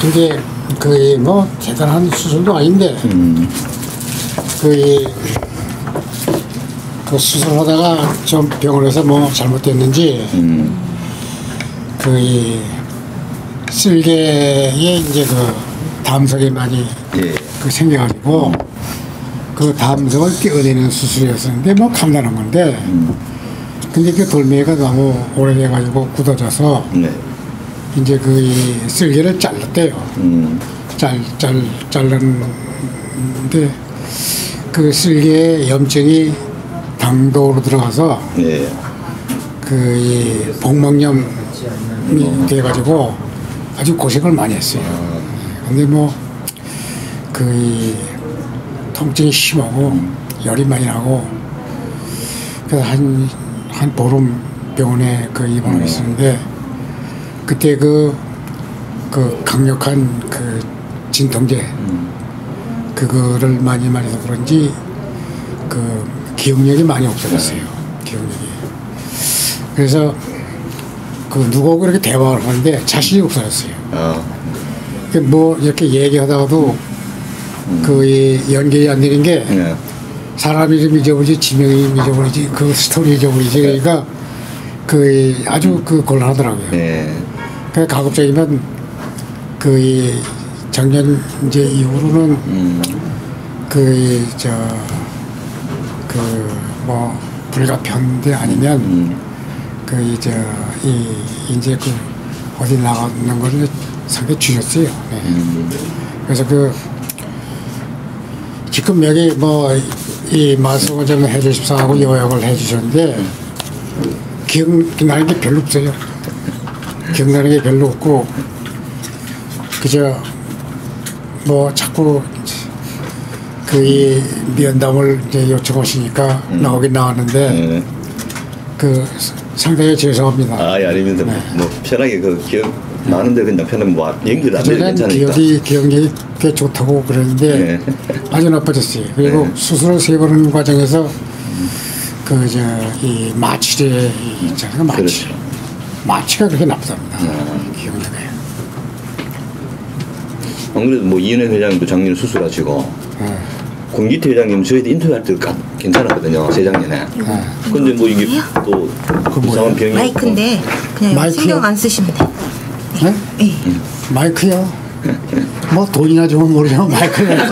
근데 그 뭐 대단한 수술도 아닌데 그 수술하다가 좀 병원에서 뭐 잘못됐는지 그 쓸개에 이제 그 담석이 많이 그 생겨가지고 그 담석을 떼어내는 수술이었었는데 뭐 간단한 건데 근데 그 돌멩이가 너무 오래돼가지고 굳어져서 이제 그 쓸개를 잘랐대요. 잘랐는데 그 쓸개에 염증이 당도로 들어가서 그 복막염이 돼가지고 아주 고생을 많이 했어요. 근데 뭐 그 통증이 심하고 열이 많이 나고 그래서 한 보름 병원에 그 입원을 했었는데 그때 그 강력한 그 진통제 그거를 많이 마셔서 그런지 그 기억력이 많이 없어졌어요. 기억력이. 그래서 그 누구하고 이렇게 대화를 하는데 자신이 없어졌어요. 뭐 이렇게 얘기하다가도 그 연결이 안 되는 게 사람이 좀 잊어버리지 지명이 잊어버리지 그 스토리 잊어버리지 그러니까 그 아주 그 곤란하더라고요. 그 가급적이면 그 작년 이제 이후로는 그 뭐 불가피한데 아니면 그 이제 그 어디 나가는 거를 상당히 줄였어요. 그래서 그 지금 여기 뭐 이 말씀을 좀 해주십사하고 요약을 해주셨는데 기억나는 게 별로 없어요. 기억나는 게 별로 없고 그저 뭐 자꾸 그 이 면담을 이제 요청하시니까 나오긴 나왔는데 그 상당히 죄송합니다. 아닙니다. 뭐 편하게 그 기억 나는데 그냥 편하게 뭐 연결 안 되면 괜찮으니까. 기억력이 꽤 좋다고 그랬는데 아주 나빠졌어요. 그리고 수술을 3번 하는 과정에서 그 이 마취제 있잖아요. 마취가 그렇게 나쁘답니다. 기억력이. 안 그래도 뭐 이은혜 회장님도 작년에 수술하시고 공기태 회장님 저희도 인터뷰할 때 괜찮았거든요. 재작년에. 근데 뭐 이게 또 이상한 병이 마이크인데 그냥 신경 안 쓰시면 돼요. 네? 마이크요? 뭐 돈이나 주면 모르지만 마이크를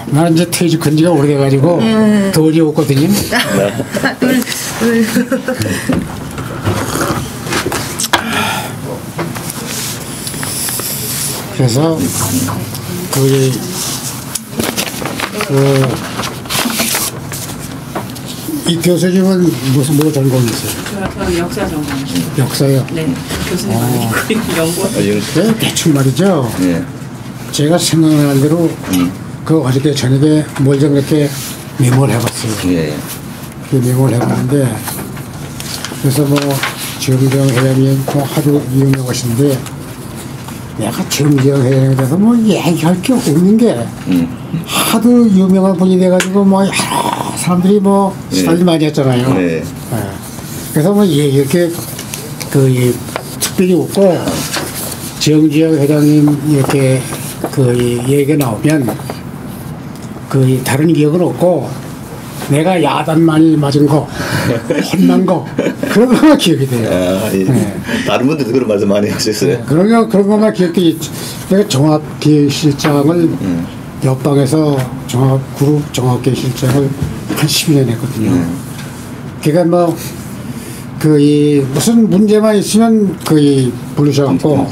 나는 이제 퇴직한 지가 오래돼가지고 돈이 없거든요. 그래서 이 교수님은 뭐 전공이세요? 저는 역사 전공. 역사요? 네. 교수님 아니고 연구원. 네, 대충 말이죠. 제가 생각나는 대로 그 어저께 저녁에 뭘 좀 이렇게 메모를 해봤어요. 그 메모를 해봤는데 그래서 뭐 정경 회장님 하도 유명하신데 내가 정경 회장에 대해서 뭐 얘기할 게 없는 게 하도 유명한 분이 돼가지고 뭐 여러 사람들이 뭐 스타일 많이 했잖아요. 그래서 뭐 이렇게 그 특별히 없고 정지영 회장님 이렇게 그 얘기가 나오면 그 다른 기억은 없고 내가 야단 많이 맞은 거, 혼난 거 그런 것만 기억이 돼요. 다른 분들도 그런 말씀 많이 하셨어요. 그런 것만 기억이. 내가 종합기획실장을 옆방에서 그룹 종합기획실장을 한 12년 했거든요. 그러니까 뭐 무슨 문제만 있으면 부르셔갖고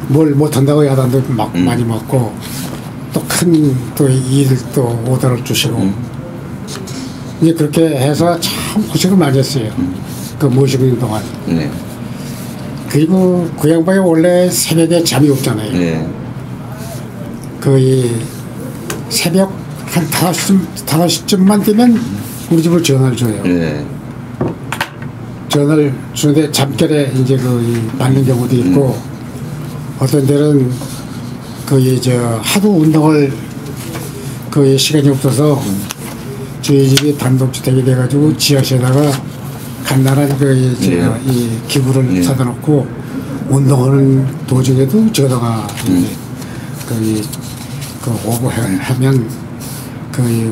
뭘 못한다고 야단도 많이 맞고 또 큰 일도 오더를 주시고 이제 그렇게 해서 참 고생을 많이 했어요. 그 모시고 있는 동안. 그리고 그 양반이 원래 새벽에 잠이 없잖아요. 새벽 한 5시쯤만 되면 우리 집을 전화를 줘요. 전화를 주는데 잠결에 이제 받는 경우도 있고 어떤 데는 하도 운동을 시간이 없어서 저희 집이 단독주택이 돼가지고 지하실에다가 간단한 제가 이 기구를 사다 놓고 운동하는 도중에도 저다가 그 오버하면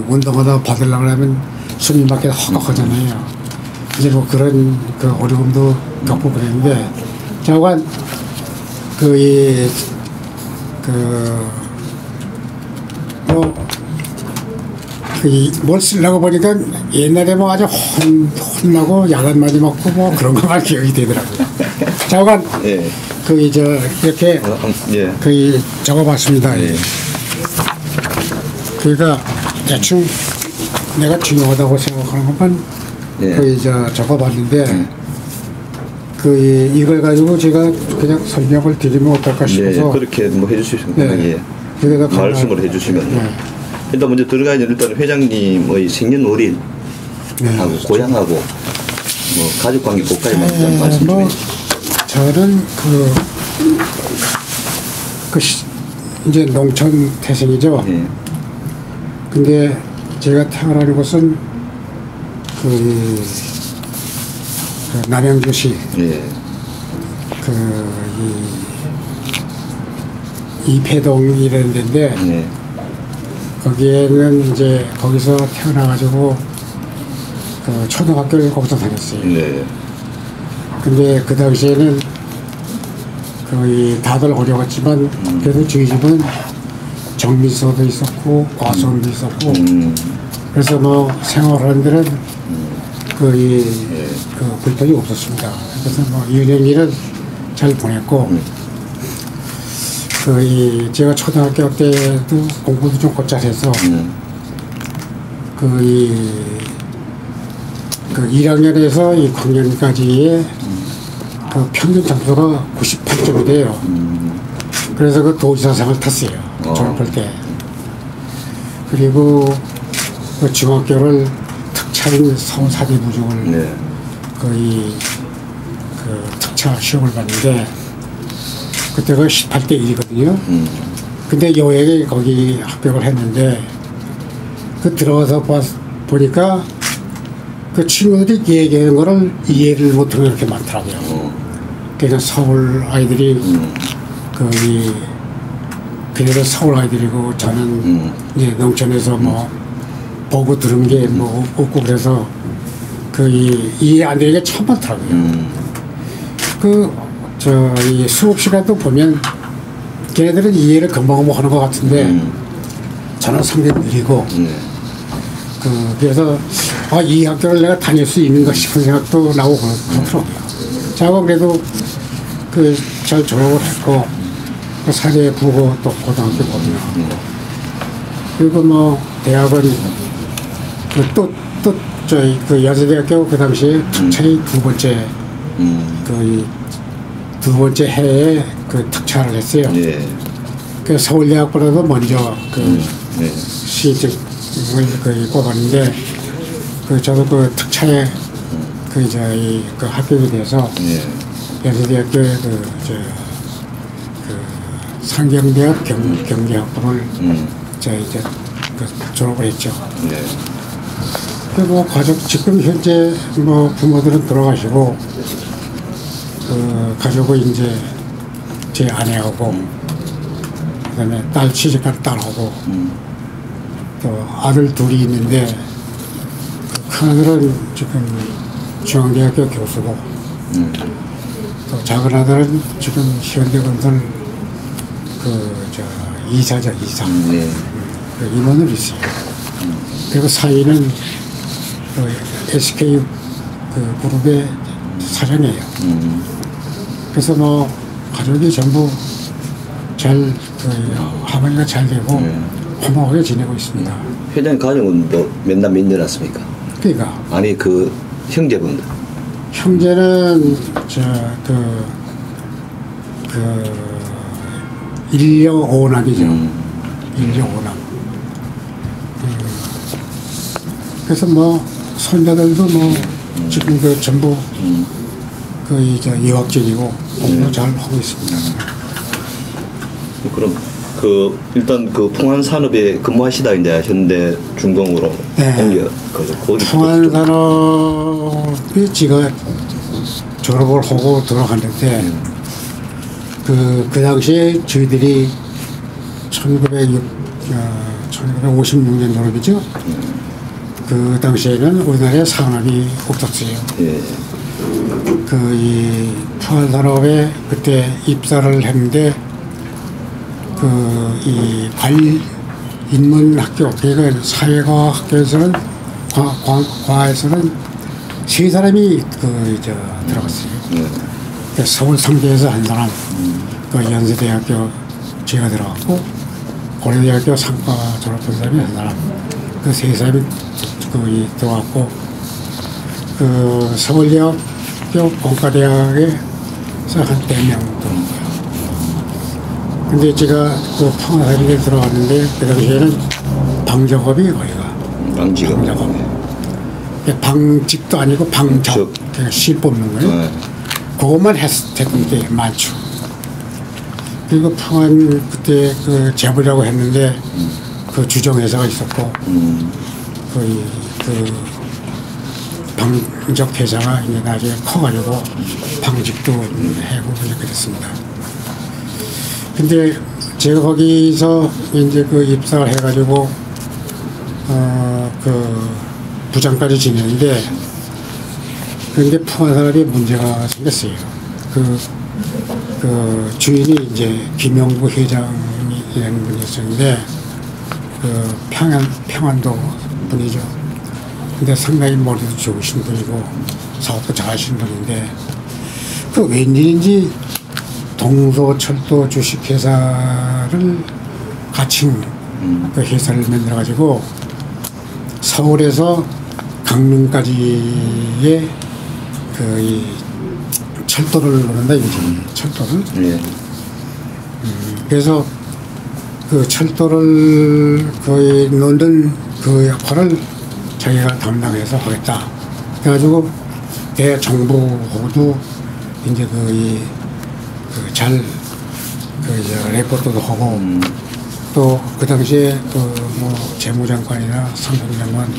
운동하다 받으려고 하면 숨이 막혀 헉헉하잖아요. 이제 뭐 그런 그 어려움도 겪고 그랬는데 자관 뭘 쓰려고 보니까 옛날에 뭐 아주 혼나고 야단 많이 먹고 뭐 그런 것만 기억이 되더라고요. 자관 이렇게 적어봤습니다. 그러니까 대충 내가 중요하다고 생각하는 것만 적어봤는데 이걸 가지고 제가 그냥 설명을 드리면 어떨까 싶어서 그렇게 뭐 해주시면 말씀을 해주시면 일단 먼저 들어가야 되는 일단 회장님의 생년월일 하고 고향하고 뭐 가족관계 그까지 말씀 좀 해주세요. 저는 이제 농촌 태생이죠. 근데 제가 태어난 곳은 남양주시 이패동이라는 데인데 거기에는 이제 거기서 태어나가지고 초등학교를 거기서 다녔어요. 근데 그 당시에는 거의 다들 어려웠지만 그래도 저희 집은 정미소도 있었고 과수원도 있었고 그래서 뭐 생활하는 데는 거의 불편이 없었습니다. 그래서 뭐 유년기는 잘 보냈고 제가 초등학교 때도 공부도 좀 곧잘해서 1학년에서 6학년까지의 평균 점수가 98점이 돼요. 그래서 도지사상을 탔어요. 졸업할 때. 그리고 중학교를 특차인 서사대부중을 거의 특차 시험을 봤는데 그때가 18대 1이거든요. 근데 여행에 거기 합격을 했는데 들어가서 보니까 친구들이 얘기하는 거를 이해를 못하는 이렇게 많더라고요. 그래서 서울 아이들이 그래도 서울 아이들이고 저는 이제 농촌에서 뭐 보고 들은 게 뭐 없고 그래서 이해 안 되는 게 참 많더라고요. 이 수업 시간도 보면 걔네들은 이해를 금방 하는 것 같은데 저는 상당히 느리고 그래서 이 학교를 내가 다닐 수 있는가 싶은 생각도 나오고 그렇더라고요. 제가 그래도 잘 졸업을 했고 사대 부고 또 고등학교 고등학교 그리고 뭐 대학은 여자대학교 그 당시에 특차의 두 번째 해에 특차를 했어요. 서울대학보다도 먼저 시직을 뽑았는데 저도 특차에 합격이 돼서 여자대학교에 상경대학 경제학부를 이제 졸업을 했죠. 그리고 지금 현재 뭐 부모들은 돌아가시고 가족은 이제 제 아내하고 그다음에 딸 시집간 딸하고 또 아들 둘이 있는데 큰 아들은 지금 중앙대학교 교수고 또 작은 아들은 지금 현대건설 이사죠, 이사. 임원을 있어요. 그리고 사위는 SK 그룹의 사장이에요. 그래서 뭐 가족이 전부 잘 하모니가 잘 되고 화목하게 지내고 있습니다. 회장님 가족은 몇 남 몇 녀 낳습니까? 그러니까 아니 형제분들. 형제는 1녀 5남이죠. 1녀 5남. 그래서 뭐 손자들도 뭐 지금 전부 이제 유학생이고 공부 잘 하고 있습니다. 그럼 일단 그 풍안산업에 근무하시다 이제 현대 중공으로 옮겨 풍안산업이 제가 졸업을 하고 들어갔는데 그 당시에 저희들이 1956년 졸업이죠. 그 당시에는 우리나라에 산업이 없었어요. 예. 이 풍안산업에 그때 입사를 했는데 이 인문학교, 그러니까 사회과학 학교에서는 과에서는 3사람이 들어갔어요. 서울 성대에서 한 사람, 연세대학교 제가 들어갔고 고려대학교 상과 졸업한 사람이 한 사람, 3사람이 들어갔고 서울대학교 공과대학에서 한 4명 들어갔어요. 근데 제가 풍안산업에 들어갔는데 그 당시에는 방작업이 거기가 방작업. 방직도 아니고 방적, 그러니까 실 뽑는 거예요. 그것만 했던 게 많죠. 그리고 풍안 그때 재보자고 했는데 주정회사가 있었고 방적 회사가 이제 나중에 커가지고 방직도 해고 그렇게 됐습니다. 근데 제가 거기서 이제 입사를 해가지고 부장까지 지냈는데 그런데 풍안산업에 문제가 생겼어요. 주인이 이제 김영구 회장이라는 분이었는데 평안도 분이죠. 근데 상당히 머리도 좋으신 분이고 사업도 잘하시는 분인데 웬일인지 동서철도 주식회사를 가칭 회사를 만들어가지고 서울에서 강릉까지의 이 철도를 놓는다 이거지. 철도를. 예. 그래서 철도를 놓는 역할을 자기가 담당해서 하겠다. 그래가지고 대정부하고도 이제 잘 레포트도 하고 또 그 당시에 재무장관이나 상무장관,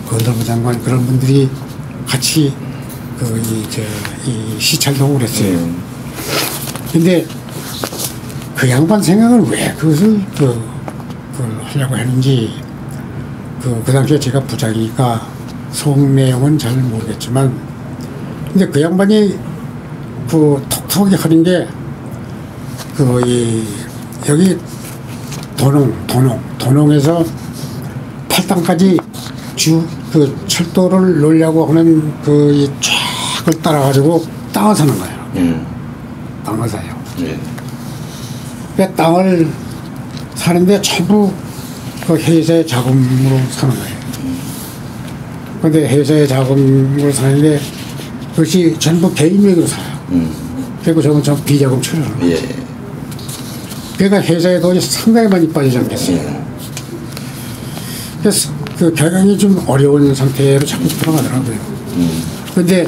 건설부 장관 그런 분들이 같이 이 시찰도 그랬어요. 근데 그 양반 생각을 왜 그것을 그걸 하려고 했는지 그 당시에 제가 부장이니까 속 내용은 잘 모르겠지만 근데 그 양반이 톡톡하게 하는 게 여기 도농에서 팔당까지 철도를 놓으려고 하는 이 쫙을 따라가지고 땅을 사는 거예요. 땅을 사요. 그 땅을 사는데 전부 회사의 자금으로 사는 거예요. 그런데 회사의 자금으로 사는데 그것이 전부 개인 명의로 사요. 그리고 저건 전 비자금 처리하는 거예요. 그러니까 회사의 돈이 상당히 많이 빠지지 않겠어요. 그래서 경영이 좀 어려운 상태로 자꾸 들어가더라고요. 그런데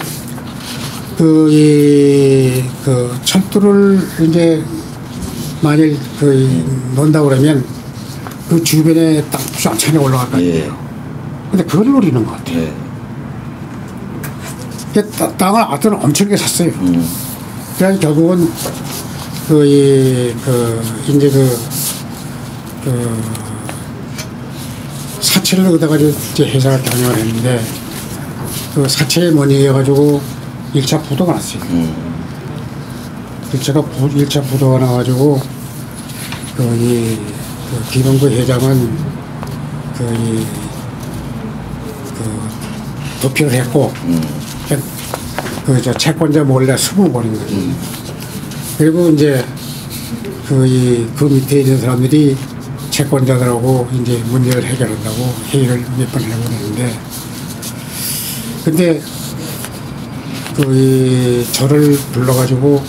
철도를 이제 만일 논다고 그러면 그 주변에 땅 쫙 올라갈 거 아니에요. 근데 그걸 노리는 것 같아요. 땅을 하여튼 엄청나게 샀어요. 그래서 결국은 사채를 얻어가 이제 회사를 경영을 했는데 사채에 money해가지고 1차 부도가 났어요. 1차 부도가 나가지고 김영구 회장은 도피를 했고 채권자 몰래 숨어버린 거죠. 그리고 이제 그 밑에 있는 사람들이 채권자들하고 이제 문제를 해결한다고 회의를 몇 번 하고 그러는데 근데 저를 불러가지고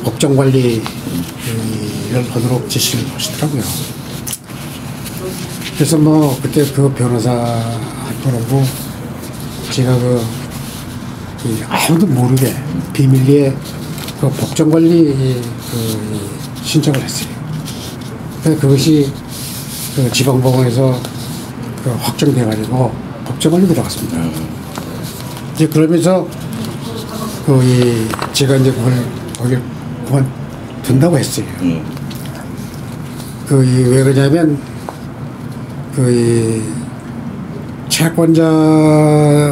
법정관리를 하도록 지시를 하시더라고요. 그래서 그때 변호사한테고 제가 아무도 모르게 비밀리에 법정관리 신청을 했어요. 그래서 그것이 그 지방법원에서 그 확정돼가지고 법정으로 들어갔습니다. 이제 그러면서 제가 이제 그걸 거기 그만둔다고 했어요. 왜 그러냐면 채권자들이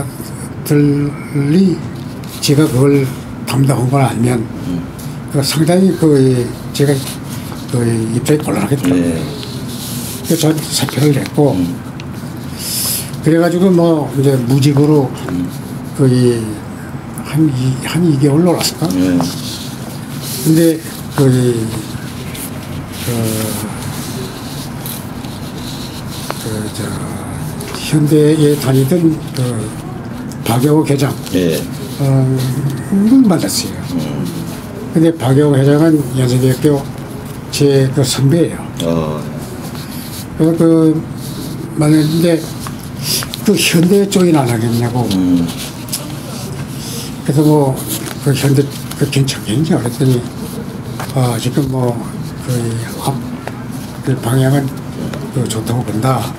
제가 그걸 담당한 걸 알면 상당히 제가 입장이 곤란하겠더라고요. 그래서 전 사표를 냈고 그래가지고 뭐 이제 무직으로 한 2개월 놀았을까? 근데 현대에 다니던 박영호 회장 만났어요. 근데 박영호 회장은 연세대학교 제 선배예요. 그래서 만났는데 현대 쪽이 안 하겠냐고. 그래서 뭐 현대 괜찮겠냐 그랬더니 지금 앞 방향은 좋다고 본다.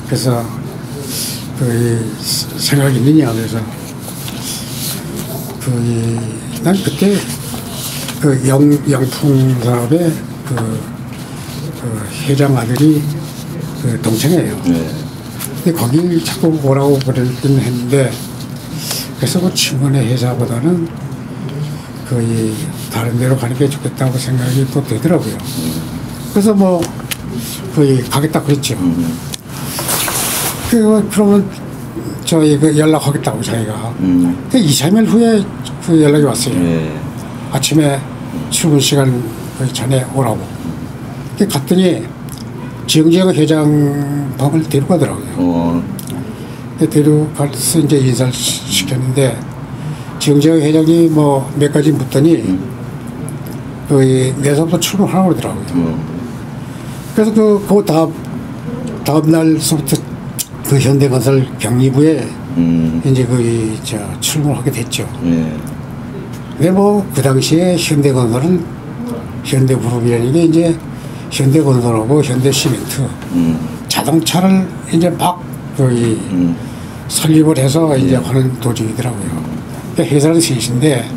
그래서 생각이 있느냐 그래서 난 그때 영풍 사업의 회장 아들이 동창이에요. 근데 거기 자꾸 오라고 그랬긴 했는데 그래서 친구네 회사보다는 다른 데로 가는 게 좋겠다고 생각이 또 되더라고요. 그래서 뭐 가겠다 그랬죠. 그러면 저희 연락하겠다고 자기가. 2, 3일 후에 연락이 왔어요. 아침에 출근 시간 전에 오라고. 갔더니 지영재가 회장 방을 데려가더라고요. 데려가서 이제 인사를 시켰는데 지영재가 회장이 뭐 몇 가지 묻더니 내서부터 출근하라고 그러더라고요. 그래서 그 다음 날서부터 현대건설 경리부에 이제 출근하게 됐죠. 근데 뭐 그 당시에 현대건설은 현대그룹이라는 게 이제 현대건설하고 현대시멘트 자동차를 이제 막 설립을 해서 이제 하는 도중이더라고요. 그러니까 회사는 셋인데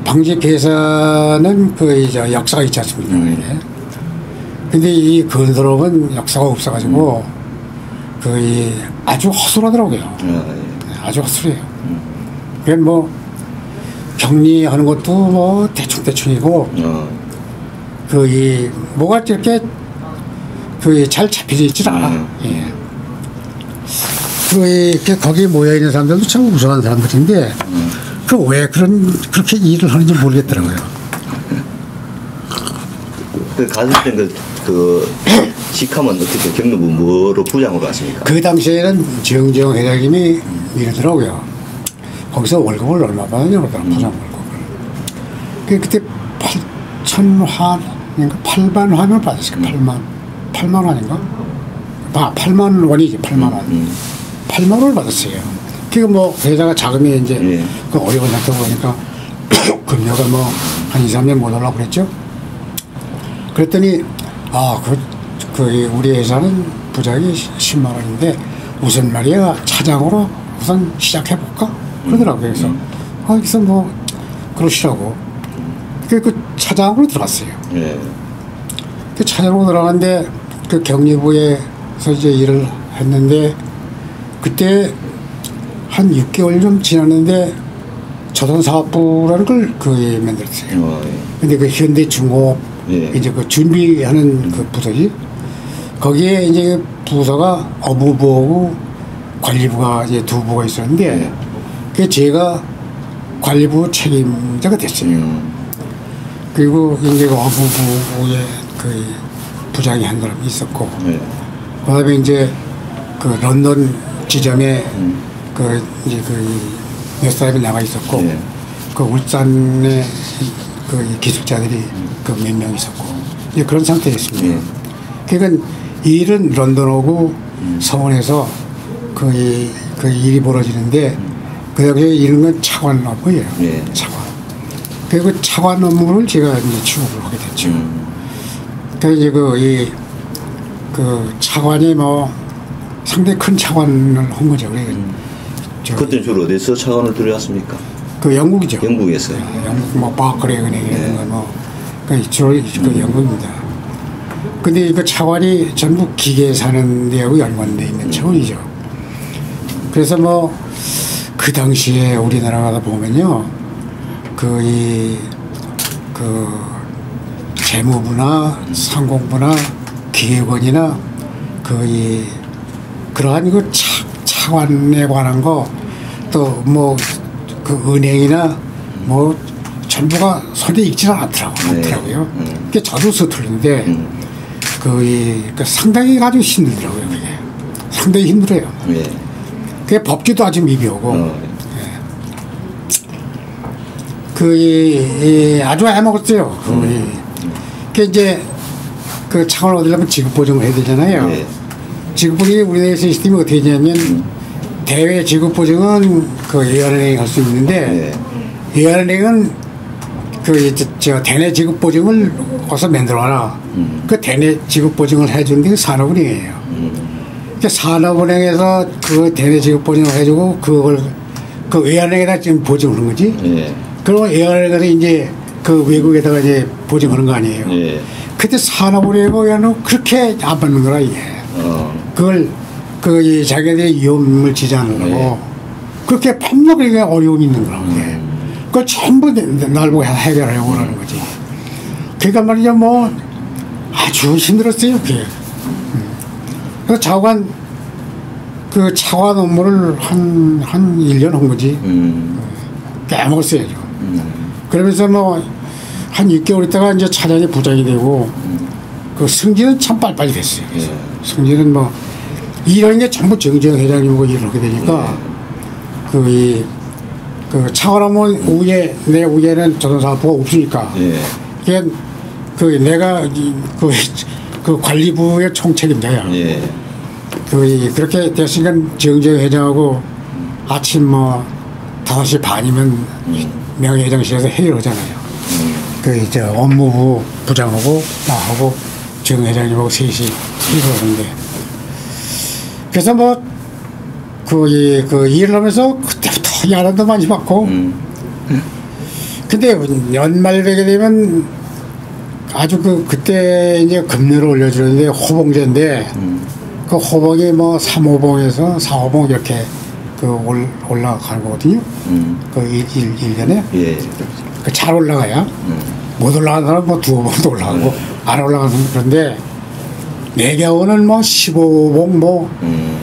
방직회사는 역사가 있지 않습니까? 근데 이 건설업은 역사가 없어가지고 아주 허술하더라고요. 아주 허술해요. 그냥 뭐 격리하는 것도 뭐 대충이고 뭐가 이렇게 잘 잡혀져 있질 않아. 거기 모여 있는 사람들도 참 우수한 사람들인데 왜 그렇게 일을 하는지 모르겠더라고요. 갔을 때 직함은 어떻게 경로부 뭐로 부장으로 하십니까? 그 당시에는 정재영 회장님이 이러더라고요. 거기서 월급을 얼마 받느냐고 그러더라고요. 부장 월급을. 그때 8,000화인가 8만 화면 받았어요. 8만 원인가? 8만 원이지 8만 원. 8만 원을 받았어요. 그게 뭐 회사가 자금이 이제 어려운 상태다 보니까 금료가 뭐 한 2, 3년 못 올라고 그랬죠. 그랬더니 우리 회사는 부장이 10만 원인데 우선 말이야 차장으로 우선 시작해볼까? 그러더라고요. 그래서 뭐 그러시라고. 그 차장으로 들어갔어요. 그 차장으로 들어갔는데 경리부에서 이제 일을 했는데 그때 한 6개월 좀 지났는데 조선사업부라는 걸 만들었어요. 근데 현대중공업 이제 준비하는 부서지. 거기에 이제 부서가 업무부하고 관리부가 이제 두 부가 있었는데 그 제가 관리부 책임자가 됐어요. 그리고 이제 업무부에 부장이 한 사람이 있었고 그다음에 이제 런던 지점에 몇 사람이 나가 있었고 울산에 기술자들이 몇 명 있었고 그런 상태였습니다. 그러니까 일은 런던하고 서울에서 일이 벌어지는데 그 당시에 이런 건 차관 업무예요. 예. 차관. 그리고 차관 업무를 제가 이제 취업을 하게 됐죠. 그래서 이제 그 차관이 뭐 상당히 큰 차관을 한 거죠. 그때 주로 어디서 차관을 들여왔습니까? 그 영국이죠. 영국에서. 영국 뭐 바커리 은행 이런 거 뭐. 주로 그 영국입니다. 근데 그 차관이 전부 기계 사는 데하고 연관되어 있는 차원이죠. 그래서 뭐 그 당시에 우리나라가 보면요, 그 재무부나 상공부나 기획원이나 그러한 그 차관에 관한 거 또 뭐 그 은행이나 뭐 전부가 손에 익지는 않더라고요. 그게 저도 서툴는데 상당히 아주 힘들더라고요. 그게 상당히 힘들어요. 그게 법규도 아주 미비하고 아주 해먹었어요. 그게 이제 그 차관을 얻으려면 지급보증을 해야 되잖아요. 지급보증이 우리나라 시스템이 어떻게 되냐면 대외 지급보증은 그 예한은행이 할 수 있는데 예한은행은 저 대내 지급보증을 어서 만들어라. 그 대내 지급보증을 해주는 게 산업은행이에요. 산업은행에서 그 대내 지급보증을 해주고 그걸 그 외환은행에다 지금 보증하는 거지. 그리고 외환은행에서 이제 그 외국에다가 이제 보증하는 거 아니에요. 그때 산업은행은 그렇게 안 받는 거라 이게. 그걸 자기들이 위험을 지지 않으려고 그렇게 폭력하게 어려움이 있는 거라고. 그걸 전부 날 보고 해결하려고 하는 거지. 그러니까 말이죠, 뭐 아주 힘들었어요. 그게. 그래서 차관 업무를 한 1년 한 거지. 깨먹었어요. 그러면서 뭐 한 6개월 있다가 이제 차장이 부장이 되고 그 승진은 참 빨리빨리 됐어요. 그래서 승진은 뭐 이런 게 전부 정재영 회장님하고 일을 하게 되니까 그 차관하면 내 위에는 조선사업부가 없으니까 내가 그 관리부의 총책임자야. 그렇게 됐으니까 정재영 회장하고 아침 뭐 5시 반이면 명예회장실에서 회의를 하잖아요. 이제 업무부 부장하고 나하고 정 회장님하고 셋이 회의를 하는데 그래서 뭐 일을 하면서 그때부터 야단도 많이 받고 근데 연말 되게 되면 아주 그때 이제 금리를 올려주는데 호봉제인데 그 호봉이 뭐 3호봉에서 4호봉 이렇게 올라가는 거거든요. 그 1년에. 잘 올라가야. 못 올라가는 사람은 뭐 2호봉도 올라가고 안 올라가는 사람은 그런데 내 경우는 뭐 15호봉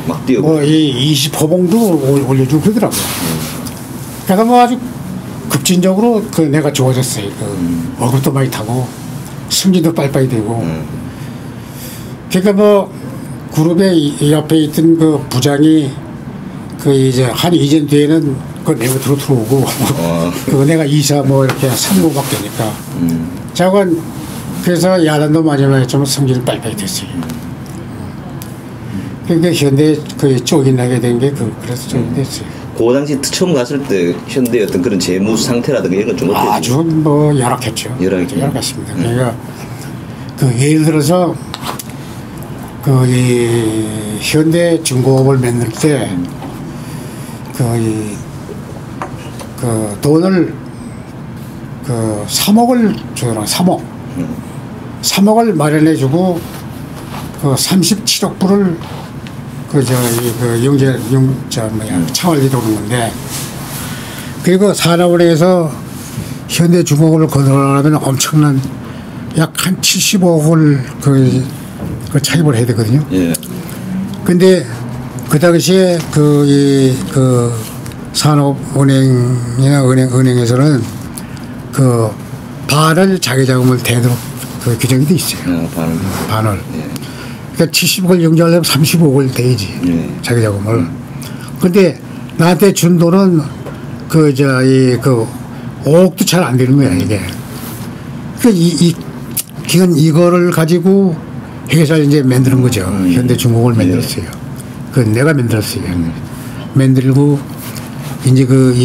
막 뛰고 뭐 20호봉도 올려주고 그러더라고요. 그래서 뭐 아주 급진적으로 내가 좋아졌어요. 월급도 많이 타고 승진도 빨리빨리 되고. 그러니까 뭐 그룹에 옆에 있던 그 부장이 이제 한 2년 뒤에는 내가 들어오고 내가 이사 뭐 이렇게 3호밖에 되니까 자관 그래서 야단도 많이 했지만 승진은 빨리빨리 됐어요. 그러니까 현대 쫓겨나게 된 게 그래서 쫓겨났어요. 그 당시 처음 갔을 때 현대의 어떤 그런 재무 상태라든가 이런 건 좀 어땠어요? 아주 뭐 열악했죠. 열악했습니다. 그러니까 예를 들어서 이 현대 중공업을 만들 때 돈을 3억을 주더라고요. 3억을 마련해주고 37억 불을 차관리 도는 건데 그리고 산업은행에서 현대중공업을 건설하려면 엄청난 약 한 70억을 차입을 해야 되거든요. 근데 그 당시에 산업은행이나 은행에서는 반을 자기 자금을 대도록 규정이 돼 있어요. 반을. 그러니까 70억을 영주하려면 35억을 대야지. 자기 자금을. 근데 나한테 준 돈은 5억도 잘 안 되는 거야, 이게. 그러니까 이거를 가지고 회사를 이제 만드는 거죠. 현대중공업을 만들었어요. 내가 만들었어요. 만들고 이제 그러니까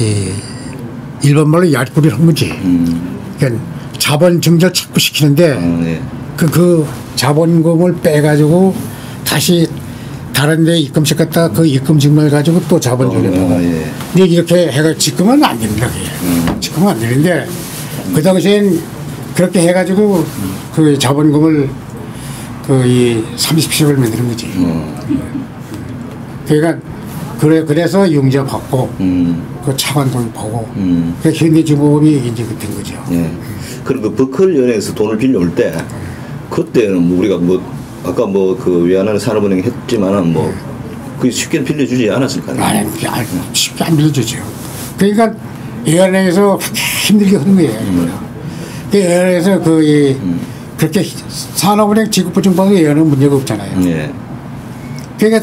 이 일반 말로 야리꾸리를 한 거지. 그러니까 자본 증자를 자꾸 시키는데 네. 그 자본금을 빼가지고 다시 다른 데 입금식 갖다 그 입금증명을 가지고 또 자본 조례하고. 예. 근데 이렇게 해가 지금은 안 됩니다. 그게. 지금은 안 되는데 그 당시엔 그렇게 해가지고 그 자본금을 이 30%를 만드는 거지. 그러니까 그래서 융자 받고 그 차관돈 보고 그 현대중공업이 이제 된 거죠. 예. 그리고 그 버클연행에서 돈을 빌려올 때 그때는 뭐 우리가 뭐 아까 뭐 그 외환하는 산업은행 했지만은 뭐 그 쉽게 빌려주지 않았을 거 아니에요. 아니 쉽게 안 빌려주죠. 그러니까 외환은행에서 힘들게 하는 거예요. 그 외환은행에서 그렇게 산업은행 지급보증받은 외환은 문제가 없잖아요. 예. 그러니까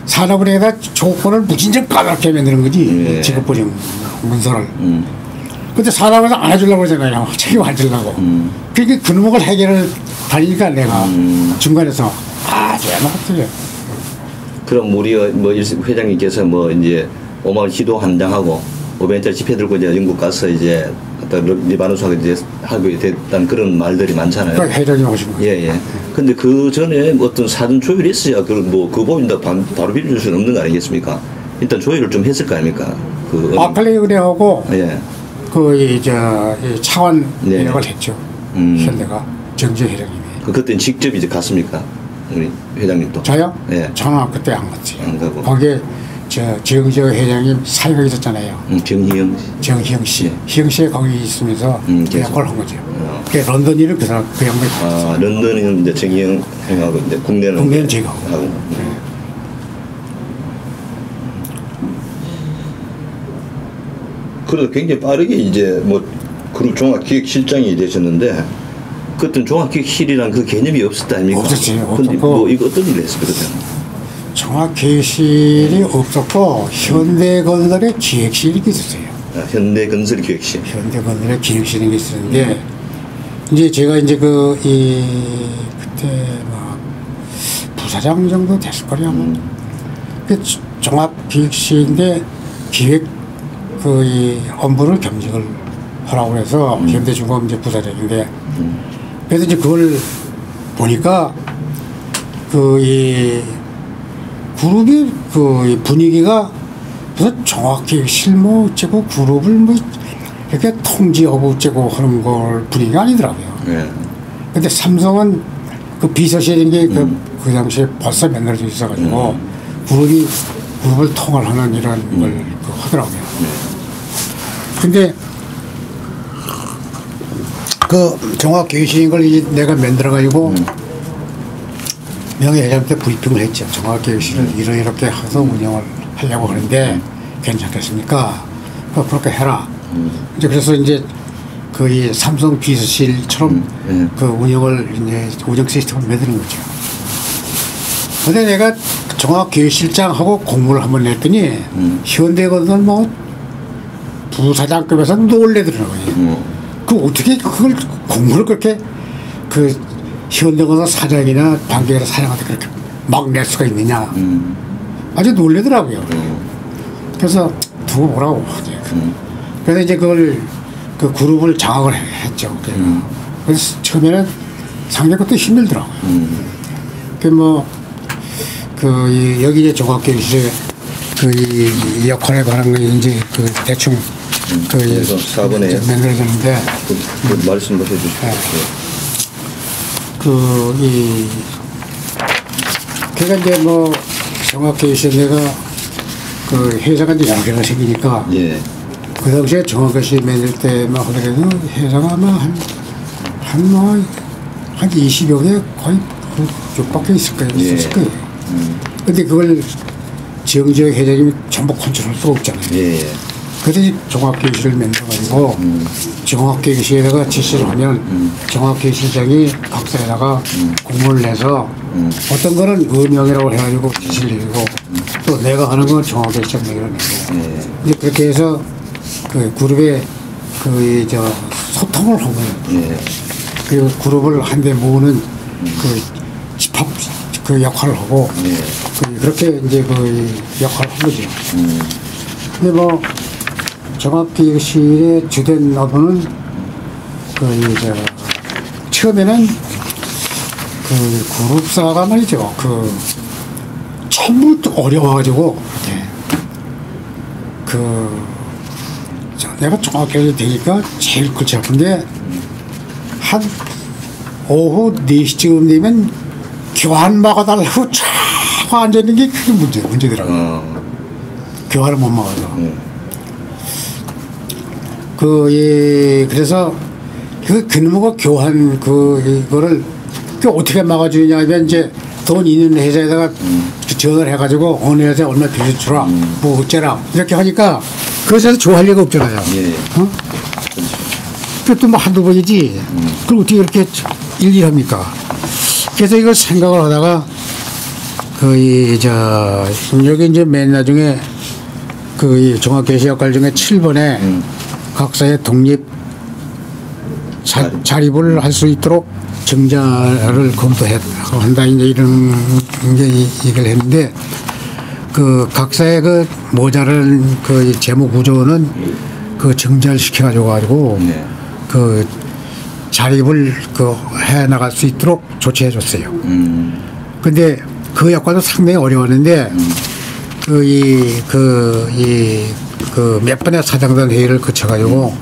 산업은행에다 조건을 무진장 까다롭게 만드는 거지. 예. 지급보증 문서를. 근데 산업은행 안 해주려고 그러잖아요. 책임 안 지려고. 그러니까 그놈을 해결을 다니니까 내가 중간에서 아주 애먹었어요. 그럼 우리 뭐 회장님께서 뭐 이제 5만 원 시도 한 장하고 500원짜리 지폐 들고 이제 영국 가서 이제 리바노 수학을 이제 하게 됐다는 그런 말들이 많잖아요. 그러니까 회장님 오신 거예요. 예. 근데 그 전에 어떤 사전 조율이 있어야 그 법인다 바로 빌려줄 수는 없는 거 아니겠습니까? 일단 조율을 좀 했을 거 아닙니까? 아클레 은행하고 예. 이 차관 네. 연락을 했죠. 현대가 정재 회장님이. 그때는 직접 이제 갔습니까? 우리 회장님도. 저요? 예. 저는 그때 안 갔지. 안 가고. 거기에 정재 회장님 사이가 있었잖아요. 정희영 씨. 정희영 씨. 예. 희영 씨 거기 있으면서 그 역할을 한 거죠. 그 런던 일을 그 양반이 아, 런던은 이제 정희영 형하고 이제 국내는 제가 하고. 그래도 굉장히 빠르게 이제 뭐 그룹 종합기획실장이 되셨는데 그때는 종합기획실이란 그 개념이 없었다 아닙니까? 없었지. 근데 뭐 이거 어떤 일을 했어요 그때? 종합기획실이 없었고 현대건설의 기획실이 있었어요. 아, 현대건설기획실. 현대건설의 기획실이 있었는데 이제 제가 이제 그때 뭐 부사장 정도 됐을 거예요. 그 종합기획실인데 기획 이 업무를 겸직을 하라고 해서 현대중공업 이제 부사장인데 그래서 이제 그걸 보니까 이 그룹의 분위기가 무슨 정확히 실무 어쩌고 그룹을 뭐 이렇게 통제하고 어쩌고 하는 걸 분위기가 아니더라고요. 네. 근데 삼성은 그 비서실인 게 그 당시에 벌써 만들어져 있어가지고 그룹을 통할하는 이런 걸 하더라고요. 근데 그 종합계획실인 걸 내가 만들어가지고 명예회장한테 브리핑을 했죠. 종합계획실을 이렇게 해서 운영을 하려고 하는데 괜찮겠습니까? 그렇게 해라. 이제 그래서 이제 이 삼성 비서실처럼 그 운영을 이제 운영 시스템을 만드는 거죠. 근데 내가 종합계획실장하고 공모를 한번 냈더니 현대건설 뭐 부사장급에서 놀래더라고요. 그 어떻게 그걸 공모를 그렇게 그 현대건설 사장이나 단계회사 사장한테 그렇게 막 낼 수가 있느냐. 아주 놀래더라고요. 그래서 두고 보라고. 그래서 이제 그 그룹을 장악을 했죠. 그래서 처음에는 상당히 그것도 힘들더라고요. 여기 이제 종합계획실에 이 역할에 관한 거 이제 대충 그래서 4번에 만들어졌는데 그 말씀도 해주시고. 그러니까 이제 뭐 종합계획실 내가 회사가 이제 양개가 생기니까 그 당시에 종합계획실 만들 때만 하더라도 회사가 아마 한 20여 개 거의 그쪽밖에 있을 거예요. 근데 그걸 정재 회장님이 전부 컨트롤할 수가 없잖아요. 그래서 종합계획실을 만들어가지고 종합계획실에다가 지시를 하면 종합계획실장이 각사에다가 공문을 내서 어떤 거는 의명이라고 해가지고 지시를 내리고 또 내가 하는 건 종합계획실장 내기로 내고 이제 그렇게 해서 그 그룹의 소통을 한 거예요. 그리고 그룹을 한데 모으는 집합 그 역할을 하고 그렇게 이제 그 역할을 한 거죠. 근데 뭐 종합기획실의 주된 업무는 그 처음에는 그 그룹사가 말이죠. 그 전부 어려워가지고 내가 종합기획이 되니까 제일 골치 아픈데 한 오후 4시쯤 되면 교환 막아달라고 쫙 앉아있는 게 그게 문제더라고요. 교환을 못 막아서. 그래서 그놈의 교환 그거를 어떻게 막아주냐 하면 이제 돈 있는 회사에다가 전화를 해가지고 어느 회사에 얼마 빌려주라 뭐 어쩌라 이렇게 하니까 그 회사에서 좋아할 리가 없잖아요. 어? 그것도 뭐 한두 번이지. 그럼 어떻게 이렇게 일일이 합니까? 그래서 이걸 생각을 하다가 여기 이제 맨 나중에 종합계시 역할 중에 7번에 각사의 독립 자립을 할 수 있도록 정자를 검토한다 이제 이런 게 얘기를 했는데 그 각사의 그 모자란 그 재무 구조는 그 정자를 시켜가지고 그 자립을 해 나갈 수 있도록 조치해 줬어요. 근데 그 역할도 상당히 어려웠는데 몇 번의 사장단 회의를 거쳐가지고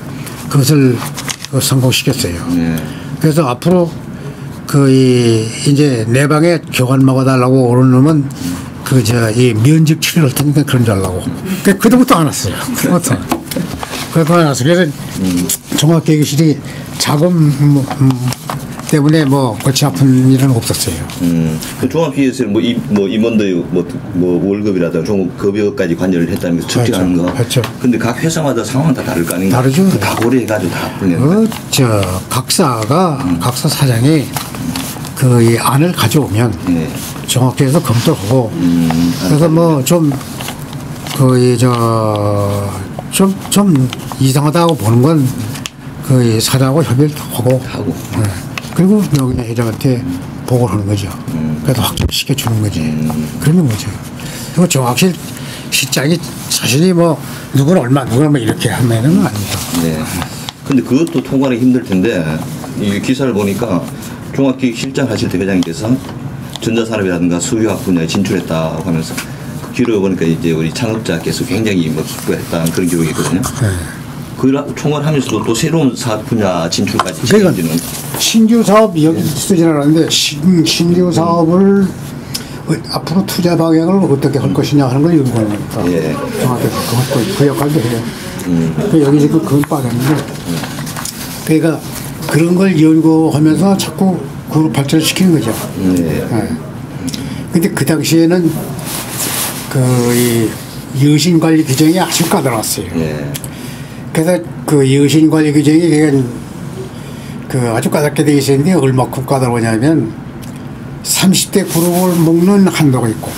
그것을 성공시켰어요. 그래서 앞으로 이제 내 방에 교관 먹어달라고 오는 놈은 이 면직 치료를 할 테니까 그런 줄 알라고. 그때부터 안 왔어요. 그래서 안 왔어요. 그래서 종합계획실이 자금 때문에 뭐 골치 아픈 일은 없었어요. 그 종합기획실 임원들 월급이라든가 종급여까지 관여를 했다는 게 측정하는 거. 그렇죠. 근데 각 회사마다 상황은 다 다를 거 아닌가? 다르죠. 다 고려해가지고 다 풀리는 각사 사장이 그 안을 가져오면 종합계획에서 검토하고 그래서 뭐 좀 이상하다고 보는 건 사장하고 협의를 하고 그리고 명예 회장한테 보고를 하는 거죠. 그래서 확정시켜 주는 거지. 그러는 거죠. 그리고 종합실 실장이 사실이 뭐 누구는 얼마 이렇게 하면은 아닙니다. 네. 근데 그것도 통과하기 힘들 텐데 이 기사를 보니까 종합기획실장 하실 때 회장님께서 전자산업이라든가 수유학 분야에 진출했다고 하면서 그 기록을 보니까 이제 우리 창업자께서 굉장히 기뻐했다는 그런 기록이 있거든요. 그 총괄하면서도 또 새로운 사업 분야 진출까지 책임지는. 신규 사업 여기 쓰진 않았는데 신규 사업을 앞으로 투자 방향을 어떻게 할 것이냐 하는 걸 연구하는 거니까. 정확히 그 역할도 해요. 여기 지금 그건 빠졌는데. 그러니까 그런 걸 연구하면서 자꾸 그걸 발전시키는 거죠. 근데 그 당시에는 이 여신관리 규정이 아주 까다로웠어요. 그래서 그 여신관리 규정이 아주 까다롭게 되어 있었는데 얼마큼 까다로우냐면 30대 그룹을 먹는 한도가 있고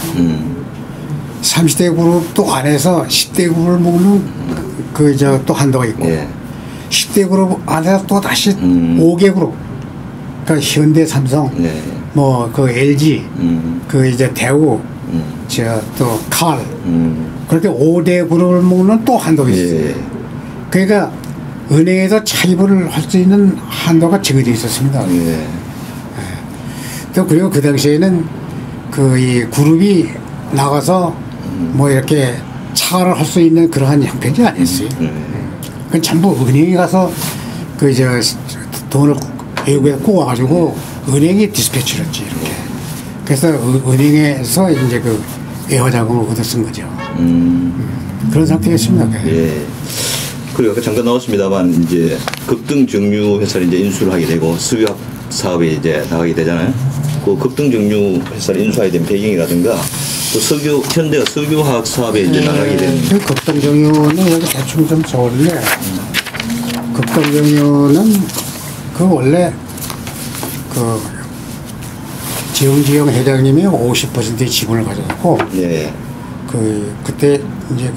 30대 그룹 또 안에서 10대 그룹을 먹는 또 한도가 있고 10대 그룹 안에서 또 다시 5개 그룹 그러니까 현대 삼성 LG 이제 대우 또 칼 그렇게 5대 그룹을 먹는 또 한도가 있어요. 그러니까 은행에서 차입을 할 수 있는 한도가 정해져 있었습니다. 또 그리고 그 당시에는 이 그룹이 나가서 뭐 이렇게 차를 할 수 있는 그러한 형편이 아니었어요. 그건 전부 은행에 가서 돈을 외국에 꼬아가지고 은행이 디스패치를 했지 이렇게. 그래서 은행에서 이제 외화자금을 얻어 쓴 거죠. 그런 상태였습니다. 그리고 아까 잠깐 나왔습니다만 이제 급등 정유 회사를 이제 인수를 하게 되고 수유학 사업에 이제 나가게 되잖아요. 그 급등 정유 회사를 인수하게 된 배경이라든가 또 현대가 석유화학 사업에 이제 나가게 된. 급등 정유는 여기 대충 좀 적었는데 급등 정유는 원래 지영 회장님이 50%의 지분을 가졌고 그때 이제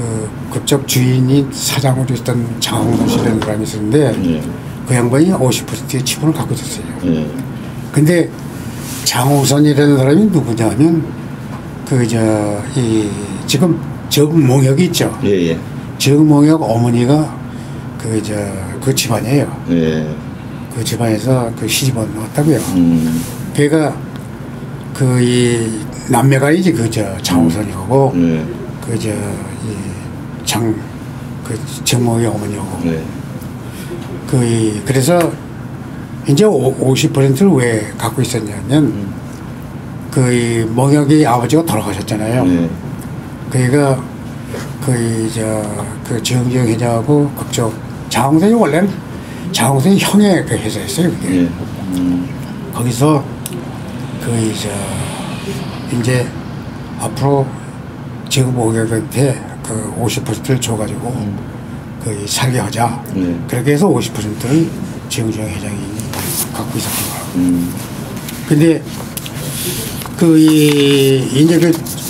그쪽 주인이 사장으로 있던 장홍돈 씨라는 사람이 있었는데 그 양반이 50%의 지분을 갖고 있었어요. 근데 장호선이라는 사람이 누구냐면 지금 정몽혁이 있죠. 예. 정몽혁 어머니가 그 집안이에요. 예. 그 집안에서 시집을 넣었다고요. 걔가 이 남매가이지 장호선이고 정몽혁 어머니하고. 그래서 이제 50%를 왜 갖고 있었냐면 몽혁이 아버지가 돌아가셨잖아요. 그러니까 정지영 회장하고 그쪽 장홍선이 원래는 장홍선이 형의 그 회사였어요. 그게. 거기서 이제 앞으로 정몽혁한테 50%를 줘가지고 살게 하자. 그렇게 해서 50%를 정지영 회장이 갖고 있었던 거라고. 근데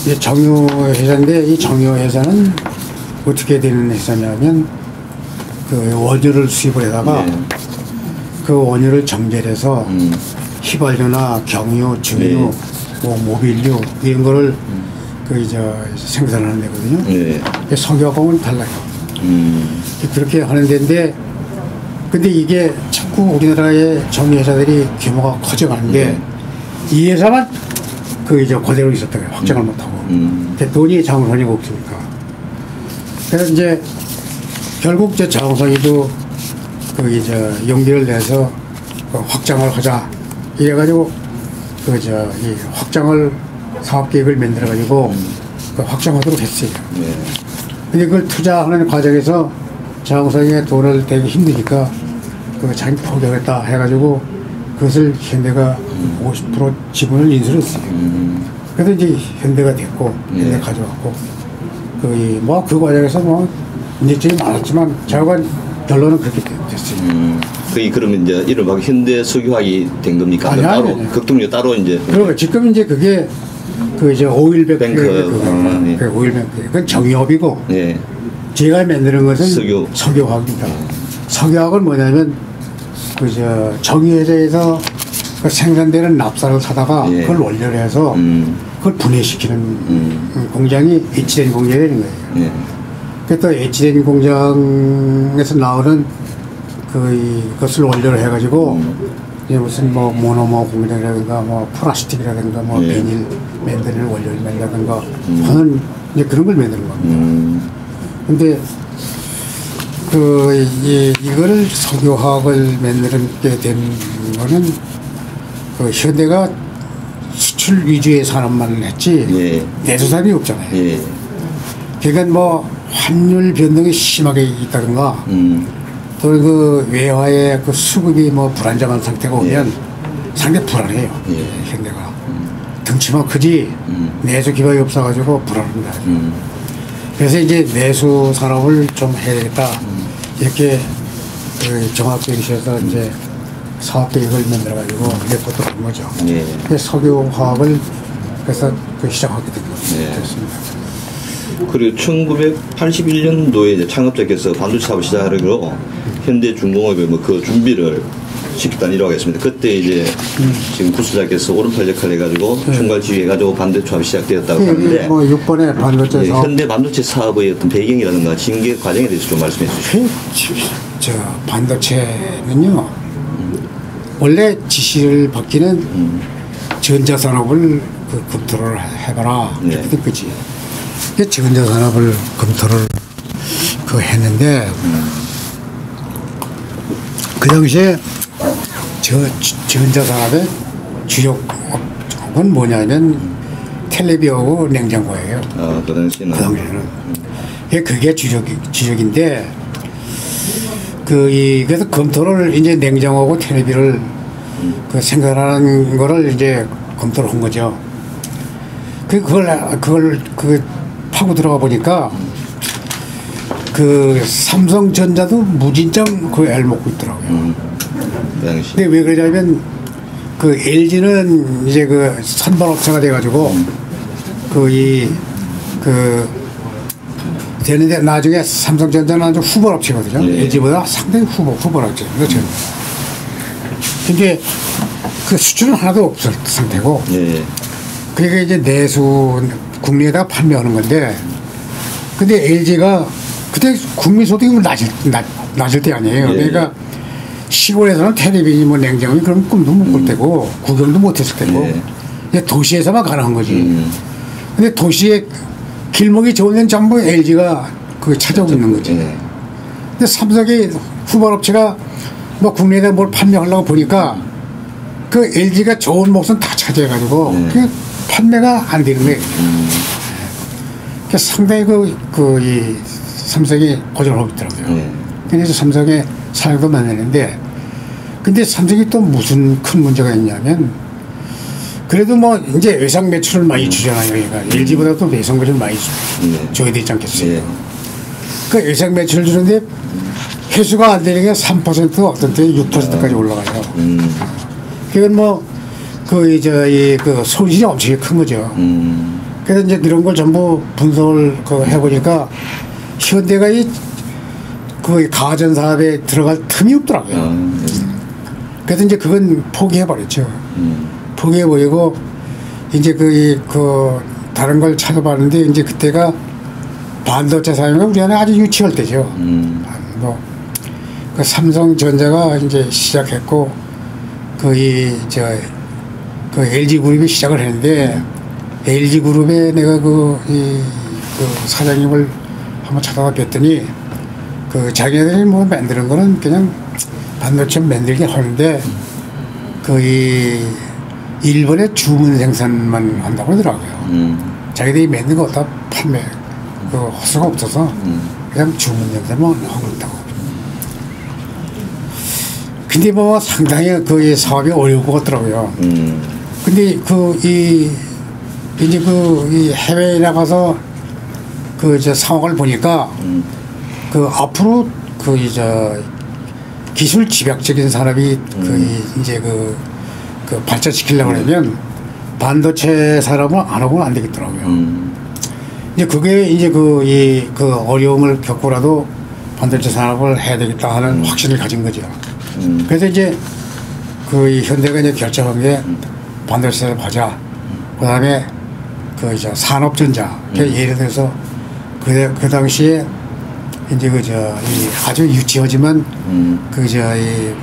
이제 정유 회사인데 이 정유 회사는 어떻게 되는 회사냐면 원유를 수입을 해다가 그 원유를 정제해서 휘발유나 경유, 중유, 모빌유 이런 거를 생산하는 데거든요. 석유하고는 달라요. 그렇게 하는 데인데 근데 이게 자꾸 우리나라의 정유 회사들이 규모가 커져가는데 이 회사만 그대로 있었다고요. 확장을 못하고. 돈이 장홍선이가 없으니까. 그래서 이제 결국 장홍선이도 용기를 내서 확장을 하자. 이래가지고 이 확장을 사업 계획을 만들어가지고 확장하도록 했어요. 근데 그걸 투자하는 과정에서 장홍선이가 돈을 대기 힘드니까 자기 포기하겠다 해가지고 그것을 현대가 50% 지분을 인수를 했어요. 그래서 이제 현대가 됐고, 현대 가져왔고, 그 과정에서 문제점이 많았지만, 자관 결론은 그렇게 됐어요. 그러면 이제 이른바 현대 석유화학이 된 겁니까? 아니. 극동료 따로 이제. 그러니까 지금 이제 그게 오일뱅크. 오일뱅크. 그건 정유업이고, 제가 만드는 것은 석유화학입니다. 석유화학은 뭐냐면, 정유회사에서 생산되는 납사를 사다가 그걸 원료를 해서 그걸 분해시키는 공장이 H된 공장이 되는 거예요. 그래서 또 H된 공장에서 나오는 그것을 원료를 해가지고 이제 무슨 모노머 공장이라든가 플라스틱이라든가 비닐 만드는 원료를 만든다든가 하는 이제 그런 걸 만드는 겁니다. 근데 이거를 석유화학을 만들게 된 거는 현대가 수출 위주의 산업만 했지 내수 산업이 없잖아요. 그러니까 환율 변동이 심하게 있다든가 또는 외화의 수급이 불안정한 상태가 오면 상당히 불안해요. 현대가 등치만 크지 내수 기반이 없어가지고 불안합니다. 그래서 이제 내수 산업을 좀 해야 되겠다. 이렇게 종합계획실에서 이제 사업계획을 만들어가지고 리포트 한 거죠. 그래서 석유화학을 그래서 시작하게 된 것입니다. 그리고 1981년도에 이제 창업자께서 반도체 사업을 시작하려고 현대중공업에 그 준비를 시켰다는 일화가 있습니다. 그때 이제 지금 구수자께서 오른팔 역할을 해가지고 총괄 지휘해가지고 반도체 사업이 시작되었다고 하는데 6번에 반도체 사업 현대 반도체 사업의 어떤 배경이라든가 진개 과정에 대해서 좀 말씀해 주시죠. 반도체는요 원래 지시를 받기는 전자산업을 검토를 해봐라 이렇게 된 거지. 전자산업을 검토를 했는데 그 당시에 전자산업의 주력은 뭐냐면 텔레비하고 냉장고예요. 그 당시에는. 그게 주력인데 그래서 검토를 이제 냉장고하고 텔레비를 생산하는 거를 이제 검토를 한 거죠. 그걸 파고 들어가 보니까 삼성전자도 무진장 애를 먹고 있더라고요. 근데 왜 그러냐면 LG는 이제 선발업체가 돼가지고 되는데 나중에 삼성전자는 아주 후발업체거든요. LG보다 상당히 후발업체. 그렇죠. 근데 그 수출은 하나도 없을 상태고. 예. 그게 이제 내수 국내에다 판매하는 건데, 근데 LG가 그때 국민 소득이 낮을 때 아니에요. 예. 그러니까 시골에서는 텔레비전 뭐 냉장고니 그런 꿈도 못 꿀 때고 구경도 못 했을 때고 이제 도시에서만 가능한 거지. 근데 도시에 길목이 좋은 데는 전부 LG가 그 찾아오고 있는 거지. 예. 근데 삼성이 후발업체가 뭐 국내에다 뭘 판매하려고 보니까 그 LG가 좋은 몫은 다 차지해가지고 그 판매가 안 되는 거예요. 그러니까 상당히 이 삼성이 고전하고 있더라고요. 그래서 삼성의 사양도 만나는데, 근데 삼성이 또 무슨 큰 문제가 있냐면, 그래도 뭐 이제 외상 매출을 많이 주잖아요. 그러니까 LG보다 또 외상 매출을 많이 줘야 되지 않겠어요. 그 외상 매출을 주는데 회수가 안 되는 게 3% 어떤 때 6%까지 올라가요. 그건 뭐 그 손실이 엄청 큰 거죠. 그래서 이제 이런 걸 전부 분석을 해보니까 현대가 그 가전 사업에 들어갈 틈이 없더라고요. 그래서 이제 그건 포기해버렸죠. 포기해버리고 이제 다른 걸 찾아봤는데 이제 그때가 반도체 사용이 우리 안에 아주 유치할 때죠. 그 삼성전자가 이제 시작했고 그 LG 그룹이 시작을 했는데 LG 그룹에 내가 그 사장님을 한번 찾아가 뵀더니 그 자기네들이 뭐 만드는 거는 그냥 반도체 만들게 하는데 일본에 주문 생산만 한다고 하더라고요. 자기들이 만든 거 다 판매 할 수가 없어서 그냥 주문 생산만 하고 있다고. 근데 뭐 상당히 그 사업이 어려울 것 같더라고요. 근데 이제 이 해외에 나가서 상황을 보니까 앞으로 기술 집약적인 산업이 이제 발전시키려고 하면 반도체 산업은 안 하고는 안 되겠더라고요. 이제 그게 이제 어려움을 겪고라도 반도체 산업을 해야 되겠다 하는 확신을 가진 거죠. 그래서 이제 현대가 이제 결정한 게 반도체 산업 하자. 그 다음에 산업전자. 예를 들어서 그 당시에 이제 아주 유치하지만 이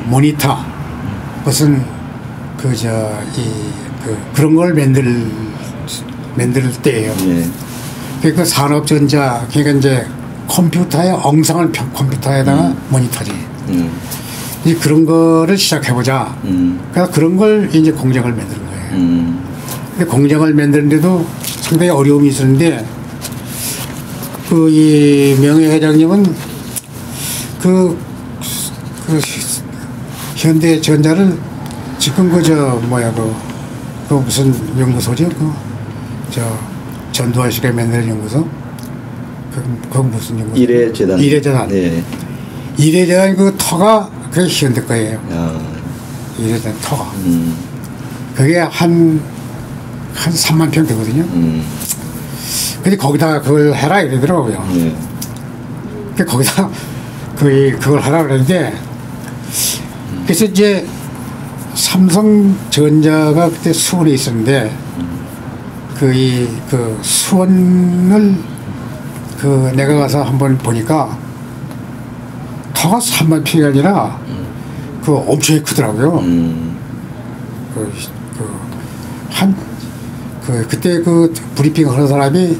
모니터 무슨 그런 걸 만들 때예요. 그러니까 산업전자 그러니까 이제 컴퓨터에 엉성한 컴퓨터에다가 모니터지. 이제 그런 거를 시작해보자. 그래서 그런 걸 이제 공장을 만드는 거예요. 근데 공장을 만드는데도 상당히 어려움이 있었는데 이 명예 회장님은 현대전자를 지금 그 무슨 연구소죠? 전두환씨가 만드는 연구소? 그 무슨 연구소? 이래재단. 네. 이래재단 그 터가 그게 현대 거예요. 이래재단 터가. 그게 한 3만 평 되거든요. 근데 거기다 그걸 해라 이러더라고요. 근데 거기다 그걸 하라 그랬는데 그래서 이제 삼성전자가 그때 수원에 있었는데 수원을 내가 가서 한번 보니까 터가 3만 평이 아니라 엄청 크더라고요. 그때 브리핑 하는 사람이